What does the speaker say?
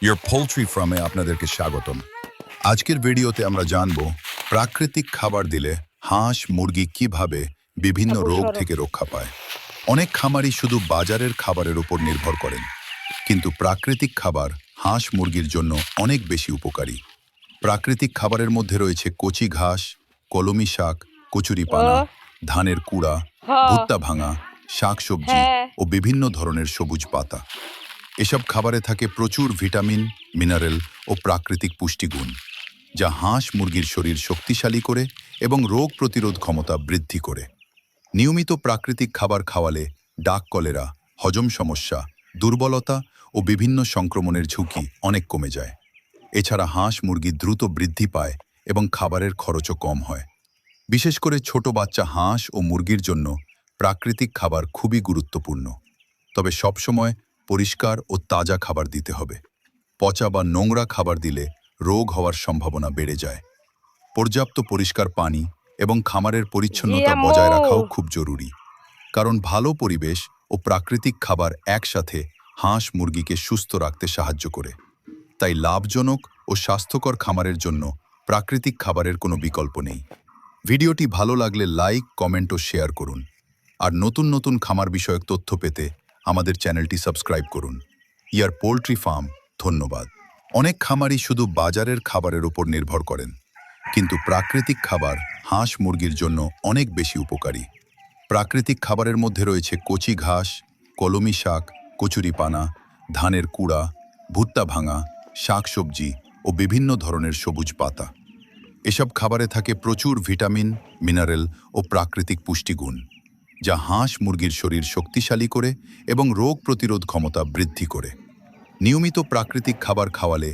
Your poultry ফার্মে আপনাদেরকে স্বাগতম। আজকের ভিডিওতে আমরা জানব প্রাকৃতিক খাবার দিলে হাঁস মুরগি কিভাবে বিভিন্ন আপু রোগ সরো। থেকে রক্ষা পায়। অনেক খামারই শুধু বাজারের খাবারের উপর নির্ভর করেন, কিন্তু প্রাকৃতিক খাবার হাঁস মুরগির জন্য অনেক বেশি উপকারী। প্রাকৃতিক খাবারের মধ্যে রয়েছে কচি ঘাস, কলমি শাক, কচুরিপানা, ও ধানের কুড়া, হ ভুট্টা ভাঙা, শাকসবজি হ্যাঁ। ও বিভিন্ন ধরনের সবুজ পাতা। এসব খাবারে থাকে প্রচুর ভিটামিন, মিনারেল ও প্রাকৃতিক পুষ্টিগুণ, যা হাঁস মুরগির শরীর শক্তিশালী করে এবং রোগ প্রতিরোধ ক্ষমতা বৃদ্ধি করে। নিয়মিত প্রাকৃতিক খাবার খাওয়ালে ডাক কলেরা, হজম সমস্যা, দুর্বলতা ও বিভিন্ন সংক্রমণের ঝুঁকি অনেক কমে যায়। এছাড়া হাঁস মুরগি দ্রুত বৃদ্ধি পায় এবং খাবারের খরচও কম হয়। বিশেষ করে ছোট বাচ্চা হাঁস ও মুরগির জন্য প্রাকৃতিক খাবার খুবই গুরুত্বপূর্ণ। তবে সবসময় পরিষ্কার ও তাজা খাবার দিতে হবে। পচা বা নোংরা খাবার দিলে রোগ হওয়ার সম্ভাবনা বেড়ে যায়। পর্যাপ্ত পরিষ্কার পানি এবং খামারের জি পরিচ্ছন্নতা আম্মু। বজায় রাখাও খুব জরুরি, কারণ ভালো পরিবেশ ও প্রাকৃতিক খাবার একসাথে হাঁস মুরগিকে সুস্থ রাখতে সাহায্য করে। তাই লাভজনক ও স্বাস্থ্যকর খামারের জন্য প্রাকৃতিক খাবারের কোনো বিকল্প নেই। ভিডিওটি ভালো লাগলে লাইক, কমেন্ট ও শেয়ার করুন। আর নতুন নতুন খামার বিষয়ক তথ্য পেতে আমাদের চ্যানেলটি সাবস্ক্রাইব করুন। ইয়ার পোল্ট্রি ফার্ম। ধন্যবাদ। অনেক খামারই শুধু বাজারের খাবারের উপর নির্ভর করেন, কিন্তু প্রাকৃতিক খাবার হাঁস মুরগির জন্য অনেক বেশি উপকারী। প্রাকৃতিক খাবারের মধ্যে রয়েছে কচি ঘাস, কলমি শাক, কচুরিপানা, ধানের কুড়া, ভুট্টা ভাঙা, শাকসবজি ও বিভিন্ন ধরনের সবুজ পাতা। এসব খাবারে থাকে প্রচুর ভিটামিন, মিনারেল ও প্রাকৃতিক পুষ্টিগুণ, যা হাঁস মুরগির শরীর শক্তিশালী করে এবং রোগ প্রতিরোধ ক্ষমতা বৃদ্ধি করে। নিয়মিত প্রাকৃতিক খাবার খাওয়ালে